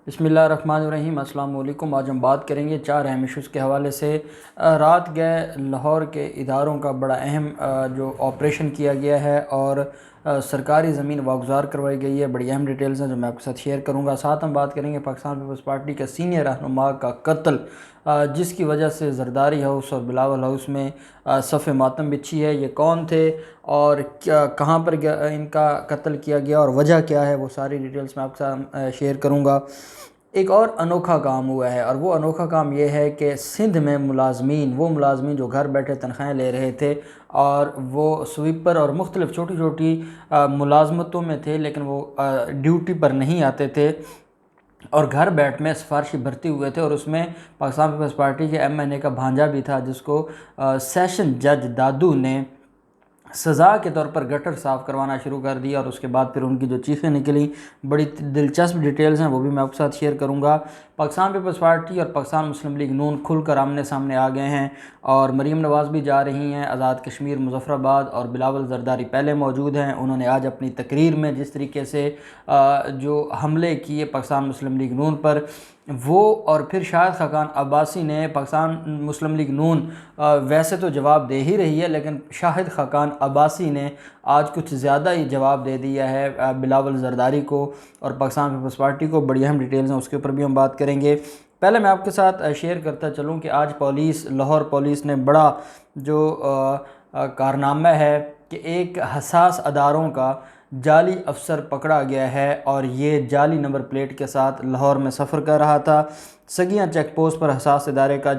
बिस्मिल्लाहिर्रहमानिर्रहीम। अस्सलाम वालेकुम। आज हम बात करेंगे चार अहम इशूज़ के हवाले से। रात गए लाहौर के इदारों का बड़ा अहम जो ऑपरेशन किया गया है और सरकारी ज़मीन वागुज़ार करवाई गई है। बड़ी अहम डिटेल्स हैं जो मैं आपके साथ शेयर करूँगा। साथ हम बात करेंगे पाकिस्तान पीपल्स पार्टी के सीनियर रहनुमा का कत्ल, जिसकी वजह से जरदारी हाउस और बिलावल हाउस में सफ़े मातम बिछी है। ये कौन थे और क्या कहाँ पर इनका कत्ल किया गया और वजह क्या है, वो सारी डिटेल्स मैं आपके साथ शेयर करूँगा। एक और अनोखा काम हुआ है और वो अनोखा काम ये है कि सिंध में वो मुलाजमीन जो घर बैठे तनख्वाहें ले रहे थे और वो स्वीपर और मुख्तलिफ़ छोटी छोटी मुलाजमतों में थे, लेकिन वो ड्यूटी पर नहीं आते थे और घर बैठ में सिफारशी भर्ती हुए थे। और उसमें पाकिस्तान पीपल्स पार्टी के MNA का भांजा भी था, जिसको सेशन जज दादू ने सज़ा के तौर पर गटर साफ़ करवाना शुरू कर दिया। और उसके बाद फिर उनकी जो चीखें निकली, बड़ी दिलचस्प डिटेल्स हैं, वो भी मैं आपके साथ शेयर करूंगा। पाकिस्तान पीपल्स पार्टी और पाकिस्तान मुस्लिम लीग नून खुलकर आमने सामने आ गए हैं और मरीम नवाज़ भी जा रही हैं आज़ाद कश्मीर मुजफ्फराबाद, और बिलावल जरदारी पहले मौजूद हैं। उन्होंने आज अपनी तकरीर में जिस तरीके से जो हमले किए पाकिस्तान मुस्लिम लीग नून पर, वो और फिर शाहिद खाकान अब्बासी ने पाकिस्तान मुस्लिम लीग नून वैसे तो जवाब दे ही रही है, लेकिन शाहिद खाकान अब्बासी ने आज कुछ ज़्यादा ही जवाब दे दिया है बिलावल जरदारी को और पाकिस्तान पीपल्स पार्टी को। बड़ी अहम डिटेल्स हैं, उसके ऊपर भी हम बात करेंगे। पहले मैं आपके साथ शेयर करता चलूँ कि आज लाहौर पुलिस ने बड़ा जो कारनामा है कि एक हसास अदारों का जाली अफसर पकड़ा गया है और ये जाली नंबर प्लेट के साथ लाहौर में सफ़र कर रहा था। सगियाँ चेक पोस्ट पर हसास इदारे का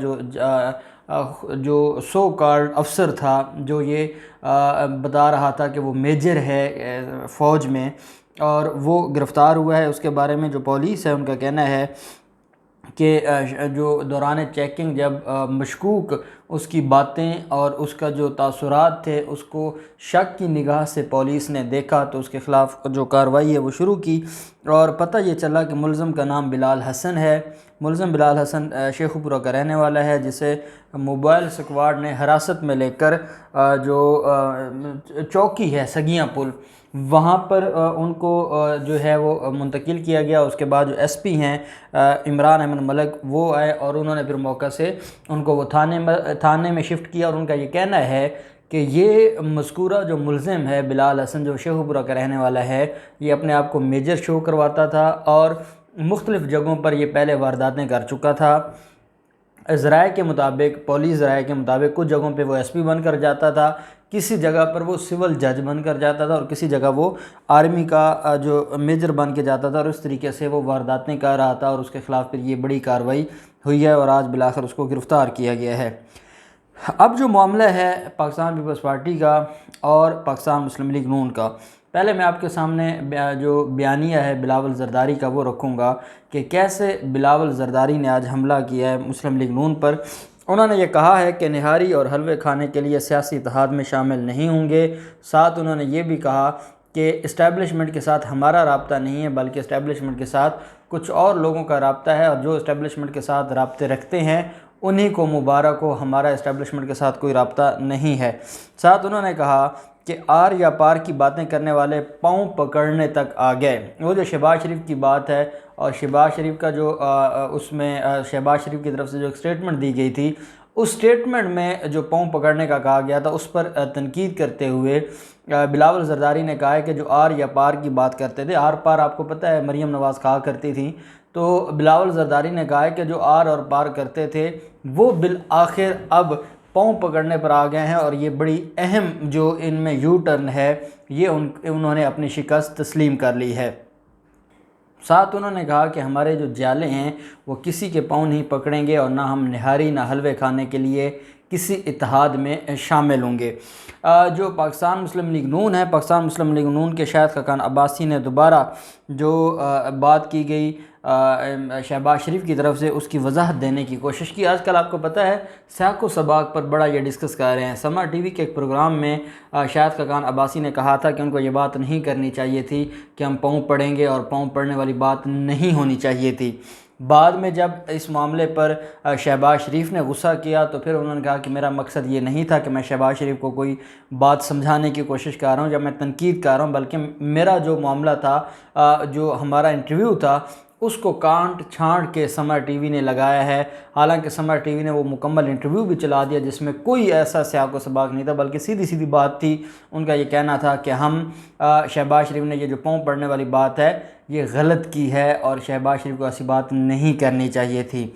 जो सो कार्ड अफसर था, जो ये बता रहा था कि वो मेजर है फ़ौज में, और वो गिरफ़्तार हुआ है। उसके बारे में जो पुलिस है उनका कहना है कि जो दौरान चेकिंग जब मशकूक उसकी बातें और उसका जो तासुरात थे उसको शक की निगाह से पुलिस ने देखा, तो उसके ख़िलाफ़ जो कार्रवाई है वो शुरू की। और पता ये चला कि मुलज़म का नाम बिलाल हसन है। मुलज़म बिलाल हसन शेखुपुरा का रहने वाला है, जिसे मोबाइल स्क्वाड ने हिरासत में लेकर जो चौकी है सगियाँ पुल, वहाँ पर उनको जो है वो मुंतकिल किया गया। उसके बाद जो SP हैं इमरान अहमद मलिक, वो आए और उन्होंने फिर मौका से उनको वो थाने में शिफ्ट किया। और उनका ये कहना है कि ये मज़कूरा जो मुलज़िम है बिलाल हसन, जो शेखुपुरा का रहने वाला है, ये अपने आप को मेजर शो करवाता था और मुख्तलिफ़ जगहों पर ये पहले वारदातें कर चुका था। ज़राए के मुताबिक, पुलिस ज़राए के मुताबिक कुछ जगहों पे वो SP बनकर जाता था, किसी जगह पर वो सिविल जज बनकर जाता था और किसी जगह वो आर्मी का जो मेजर बन के जाता था, और इस तरीके से वो वारदातें कर रहा था। और उसके ख़िलाफ़ फिर ये बड़ी कार्रवाई हुई है और आज बिलाखिर उसको गिरफ़्तार किया गया है। अब जो मामला है पाकिस्तान पीपल्स पार्टी का और पाकिस्तान मुस्लिम लीग नून का, पहले मैं आपके सामने जो बयानिया है बिलावल जरदारी का वो रखूँगा कि कैसे बिलावल जरदारी ने आज हमला किया है मुस्लिम लीग नून पर। उन्होंने ये कहा है कि निहारी और हलवे खाने के लिए सियासी इत्तेहाद में शामिल नहीं होंगे। साथ उन्होंने ये भी कहा कि इस्टेब्लिशमेंट के साथ हमारा राब्ता नहीं है, बल्कि इस्टेब्लिशमेंट के साथ कुछ और लोगों का राब्ता है, और जो इस्टेब्लिशमेंट के साथ राब्ते रखते हैं उन्हीं को मुबारक हो, हमारा इस्टेब्लिशमेंट के साथ कोई राब्ता नहीं है। साथ उन्होंने कहा कि आर या पार की बातें करने वाले पाँव पकड़ने तक आ गए। वो जो शहबाज शरीफ की बात है और शहबाज शरीफ का जो उसमें शहबाज शरीफ की तरफ से जो स्टेटमेंट दी गई थी, उस स्टेटमेंट में जो पाँव पकड़ने का कहा गया था उस पर तनकीद करते हुए बिलावल जरदारी ने कहा है कि जो आर या पार की बात करते थे, आर पार आपको पता है मरीम नवाज़ कहा करती थी, तो बिलावल जरदारी ने कहा है कि जो आर और पार करते थे वो बिल आखिर अब पाँव पकड़ने पर आ गए हैं। और ये बड़ी अहम जो इनमें यू टर्न है, ये उन्होंने अपनी शिकस्त तस्लीम कर ली है। साथ उन्होंने कहा कि हमारे जो जाले हैं वो किसी के पाँव नहीं पकड़ेंगे और ना हम निहारी ना हलवे खाने के लिए किसी इत्तेहाद में शामिल होंगे। जो पाकिस्तान मुस्लिम लीग नून है, पाकिस्तान मुस्लिम लीग नून के शाहिद खाकान अब्बासी ने दोबारा जो बात की गई शहबाज शरीफ की तरफ से, उसकी वजाहत देने की कोशिश की। आजकल आपको पता है साको सबाक पर बड़ा ये डिस्कस कर रहे हैं। समा TV के एक प्रोग्राम में शाहिद खाकान अब्बासी ने कहा था कि उनको ये बात नहीं करनी चाहिए थी कि हम पाँव पड़ेंगे, और पाँव पड़ने वाली बात नहीं होनी चाहिए थी। बाद में जब इस मामले पर शहबाज शरीफ ने गुस्सा किया तो फिर उन्होंने कहा कि मेरा मकसद ये नहीं था कि मैं शहबाज शरीफ को कोई बात समझाने की कोशिश कर रहा हूँ, जब मैं तनकीद कर रहा हूँ, बल्कि मेरा जो मामला था, जो हमारा इंटरव्यू था, उसको काट छांट के समर टीवी ने लगाया है। हालांकि समर टीवी ने वो मुकम्मल इंटरव्यू भी चला दिया जिसमें कोई ऐसा सियाको सबाक नहीं था, बल्कि सीधी सीधी बात थी। उनका ये कहना था कि हम शहबाज शरीफ ने ये जो पाँव पड़ने वाली बात है ये गलत की है और शहबाज शरीफ को ऐसी बात नहीं करनी चाहिए थी।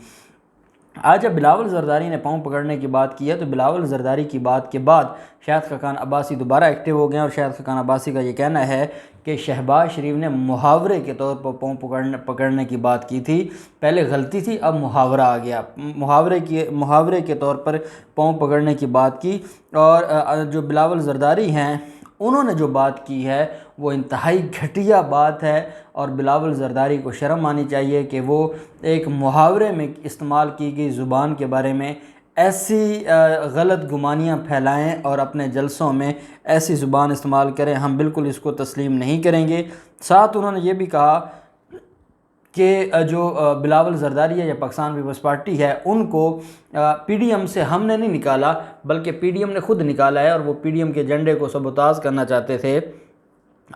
आज जब बिलावल ज़रदारी ने पाँव पकड़ने की बात की है तो बिलावल ज़रदारी की बात के बाद शाहिद खाकान अब्बासी दोबारा एक्टिव हो गए हैं और शाहिद खाकान अब्बासी का ये कहना है कि शहबाज शरीफ ने मुहावरे के तौर पर पाँव पकड़ने की बात की थी। पहले गलती थी, अब मुहावरा आ गया। मुहावरे के तौर पर पाँव पकड़ने की बात की। और जो बिलावल ज़रदारी हैं उन्होंने जो बात की है वो इंतहाई घटिया बात है और बिलावल ज़रदारी को शर्म आनी चाहिए कि वो एक मुहावरे में इस्तेमाल की गई ज़ुबान के बारे में ऐसी गलत गुमानियाँ फैलाएं और अपने जलसों में ऐसी ज़ुबान इस्तेमाल करें। हम बिल्कुल इसको तस्लीम नहीं करेंगे। साथ उन्होंने ये भी कहा कि जो बिलावल ज़रदारी है या पाकिस्तान पीपल्स पार्टी है उनको पीडीएम से हमने नहीं निकाला बल्कि पीडीएम ने खुद निकाला है और वो पीडीएम के एजेंडे को सबोताज करना चाहते थे।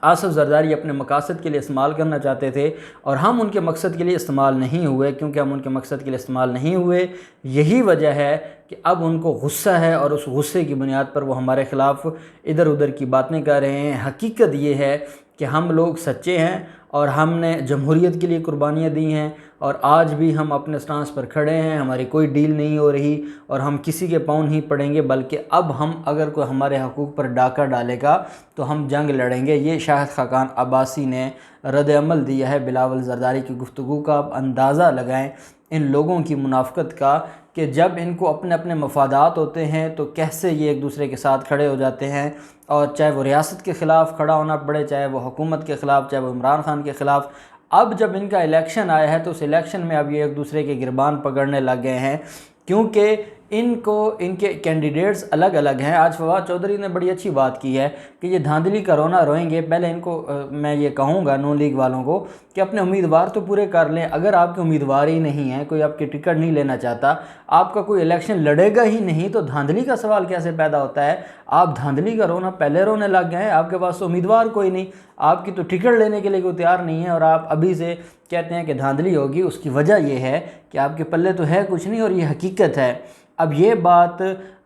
आसिफ ज़रदारी अपने मकासद के लिए इस्तेमाल करना चाहते थे और हम उनके मकसद के लिए इस्तेमाल नहीं हुए। क्योंकि हम उनके मकसद के लिए इस्तेमाल नहीं हुए, यही वजह है कि अब उनको गुस्सा है और उस गुस्से की बुनियाद पर वो हमारे ख़िलाफ़ इधर उधर की बातें कर रहे हैं। हकीकत ये है कि हम लोग सच्चे हैं और हमने जमहूरियत के लिए कुर्बानियाँ दी हैं और आज भी हम अपने स्टांस पर खड़े हैं। हमारी कोई डील नहीं हो रही और हम किसी के पाँव नहीं पड़ेंगे, बल्कि अब हम अगर कोई हमारे हकूक़ पर डाका डालेगा तो हम जंग लड़ेंगे। ये शाहिद खाकान अब्बासी ने रद्द-ए-अमल दिया है बिलावल ज़रदारी की गुफ्तगू का। आप अंदाज़ा लगाएं इन लोगों की मुनाफ़क़त का कि जब इनको अपने अपने मफादात होते हैं तो कैसे ये एक दूसरे के साथ खड़े हो जाते हैं। और चाहे वो रियासत के ख़िलाफ़ खड़ा होना पड़े, चाहे वो हुकूमत के ख़िलाफ़, चाहे वो इमरान खान के ख़िलाफ़। अब जब इनका इलेक्शन आया है तो उस इलेक्शन में अब ये एक दूसरे के गिरबान पकड़ने लग गए हैं क्योंकि इनके कैंडिडेट्स अलग अलग हैं। आज फवाद चौधरी ने बड़ी अच्छी बात की है कि ये धांधली का रोना रोएंगे। पहले इनको मैं ये कहूँगा नून लीग वालों को कि अपने उम्मीदवार तो पूरे कर लें। अगर आपके उम्मीदवार ही नहीं है, कोई आपकी टिकट नहीं लेना चाहता, आपका कोई इलेक्शन लड़ेगा ही नहीं, तो धांधली का सवाल कैसे पैदा होता है। आप धांधली का रोना पहले रोने लग गए हैं। आपके पास तो उम्मीदवार कोई नहीं, आपकी तो टिकट लेने के लिए कोई तैयार नहीं है और आप अभी से कहते हैं कि धांधली होगी। उसकी वजह यह है कि आपके पल्ले तो है कुछ नहीं और ये हकीकत है। अब ये बात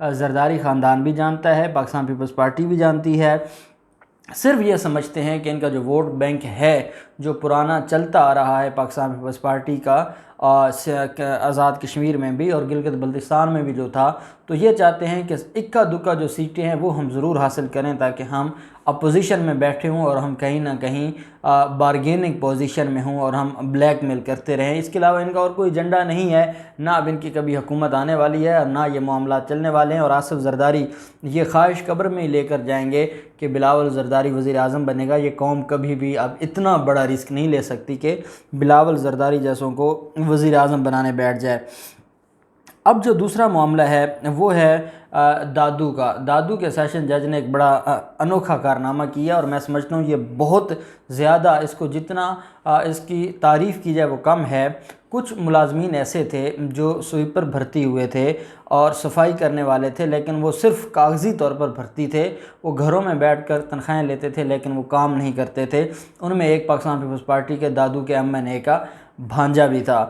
ज़रदारी ख़ानदान भी जानता है, पाकिस्तान पीपल्स पार्टी भी जानती है। सिर्फ ये समझते हैं कि इनका जो वोट बैंक है जो पुराना चलता आ रहा है पाकिस्तान पीपल्स पार्टी का आज़ाद कश्मीर में भी और गिलगित बल्तिस्तान में भी जो था, तो ये चाहते हैं कि इक्का दुक्का जो सीटें हैं वो हम ज़रूर हासिल करें ताकि हम अपोजिशन में बैठे हों और हम कहीं ना कहीं बारगेनिंग पोजीशन में हों और हम ब्लैकमेल करते रहें। इसके अलावा इनका और कोई एजेंडा नहीं है, ना अब इनकी कभी हुकूमत आने वाली है और ना ये मामला चलने वाले हैं। और आसिफ ज़रदारी ये ख्वाहिश कब्र में ही लेकर जाएंगे कि बिलावल ज़रदारी वज़ीर आज़म बनेगा। ये कौम कभी भी अब इतना बड़ा रिस्क नहीं ले सकती कि बिलावल ज़रदारी जैसों को वज़ीर आज़म बनाने बैठ जाए। अब जो दूसरा मामला है वो है दादू का। दादू के सेशन जज ने एक बड़ा अनोखा कारनामा किया और मैं समझता हूँ ये बहुत ज़्यादा, इसको जितना इसकी तारीफ़ की जाए वो कम है। कुछ मुलाजमीन ऐसे थे जो स्वीपर भर्ती हुए थे और सफाई करने वाले थे, लेकिन वो सिर्फ़ कागज़ी तौर पर भर्ती थे। वो घरों में बैठकर तनख्वाहें लेते थे लेकिन वो काम नहीं करते थे। उनमें एक पाकिस्तान पीपल्स पार्टी के दादू के MNA का भांजा भी था।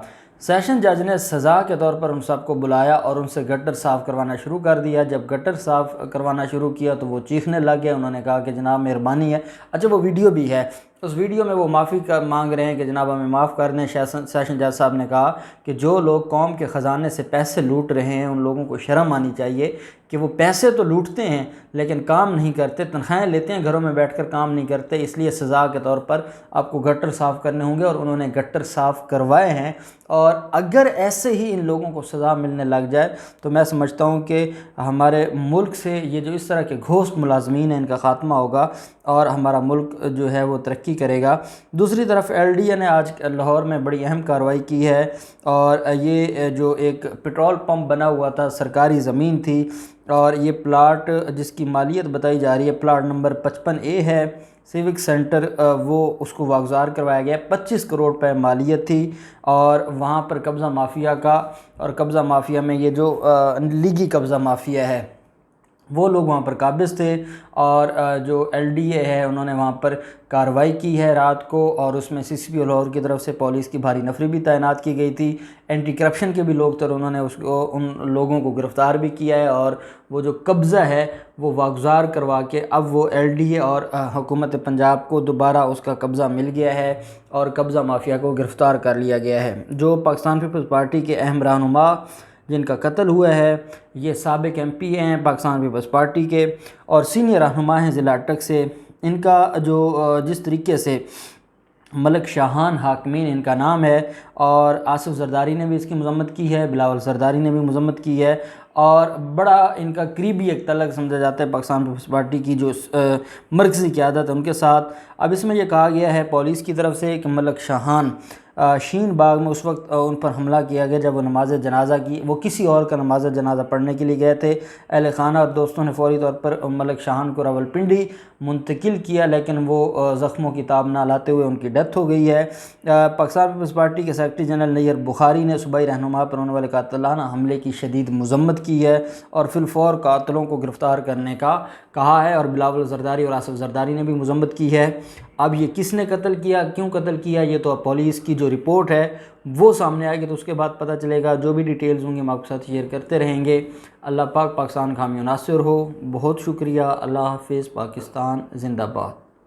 सेशन जज ने सज़ा के तौर पर उन सबको बुलाया और उनसे गटर साफ़ करवाना शुरू कर दिया। जब गटर साफ़ करवाना शुरू किया तो वो चीखने लग गए। उन्होंने कहा कि जनाब मेहरबानी है। अच्छा, वो वीडियो भी है, उस वीडियो में वो माफ़ी मांग रहे हैं कि जनाब हमें माफ़ कर दें। सेशन जज साहब ने कहा कि जो लोग कौम के ख़जाने से पैसे लूट रहे हैं उन लोगों को शर्म आनी चाहिए कि वो पैसे तो लूटते हैं लेकिन काम नहीं करते, तनख्वाहें लेते हैं, घरों में बैठकर काम नहीं करते, इसलिए सज़ा के तौर पर आपको गटर साफ़ करने होंगे। और उन्होंने गटर साफ़ करवाए हैं। और अगर ऐसे ही इन लोगों को सज़ा मिलने लग जाए तो मैं समझता हूँ कि हमारे मुल्क से ये जो इस तरह के घोस्ट मुलाजमीन हैं इनका ख़ात्मा होगा और हमारा मुल्क जो है वो तरक्की करेगा। दूसरी तरफ LDA ने आज लाहौर में बड़ी अहम कार्रवाई की है और ये जो एक पेट्रोल पंप बना हुआ था, सरकारी ज़मीन थी और ये प्लाट जिसकी मालियत बताई जा रही है प्लाट नंबर 55A है, सिविक सेंटर, वो उसको वागुज़ार करवाया गया। 25 करोड़ रुपए मालियत थी और वहाँ पर कब्ज़ा माफिया का, और कब्ज़ा माफिया में ये जो लीगी कब्ज़ा माफिया है वो लोग वहाँ पर काबिज़ थे और जो LDA है उन्होंने वहाँ पर कार्रवाई की है रात को, और उसमें CCP लाहौर की तरफ से पुलिस की भारी नफरी भी तैनात की गई थी। एंटी करप्शन के भी लोग थे और उन्होंने उन लोगों को गिरफ़्तार भी किया है, और वो जो कब्ज़ा है वो वागुज़ार करवा के अब वो LDA और हुकूमत पंजाब को दोबारा उसका कब्ज़ा मिल गया है और कब्ज़ा माफिया को गिरफ़्तार कर लिया गया है। जो पाकिस्तान पीपल्स पार्टी के अहम रहनुमा जिनका कत्ल हुआ है, ये साबिक MP हैं पाकिस्तान पीपल्स पार्टी के और सीनियर रहनुमा हैं ज़िला अटक से। इनका जो जिस तरीके से मलिक शाहान हाकमीन इनका नाम है, और आसिफ जरदारी ने भी इसकी मजम्मत की है, बिलावल जरदारी ने भी मजम्मत की है, और बड़ा इनका करीबी एक तलक समझा जाता है पाकिस्तान पीपल्स पार्टी की जो मरकज़ी क़यादत है उनके साथ। अब इसमें यह कहा गया है पुलिस की तरफ से कि मलिक शाहान शीन बाग में उस वक्त उन पर हमला किया गया जब वो नमाज जनाजा की, वो किसी और का नमाज जनाजा पढ़ने के लिए गए थे। अहल खाना और दोस्तों ने फौरी तौर पर मलिक शाहान को रावलपिंडी मुंतकिल किया, लेकिन वो ज़ख्मों की ताब ना लाते हुए उनकी डेथ हो गई है। पाकिस्तान पीपल्स पार्टी के सेक्रेटरी जनरल नैयर बुखारी ने सूबाई रहनुमा पर होने वाले कातिलाना हमले की शदीद मजम्मत की है और फिलफौर कातिलों को गिरफ़्तार करने का कहा है, और बिलावल जरदारी और आसिफ जरदारी ने भी मजम्मत की है। अब ये किसने कत्ल किया, क्यों कत्ल किया, ये तो अब पुलिस की जो रिपोर्ट है वो सामने आएगी तो उसके बाद पता चलेगा। जो भी डिटेल्स होंगी हम आपके साथ शेयर करते रहेंगे। अल्लाह पाक पाकिस्तान खामी नासिर हो। बहुत शुक्रिया। अल्लाह हाफ़िज़। पाकिस्तान जिंदाबाद।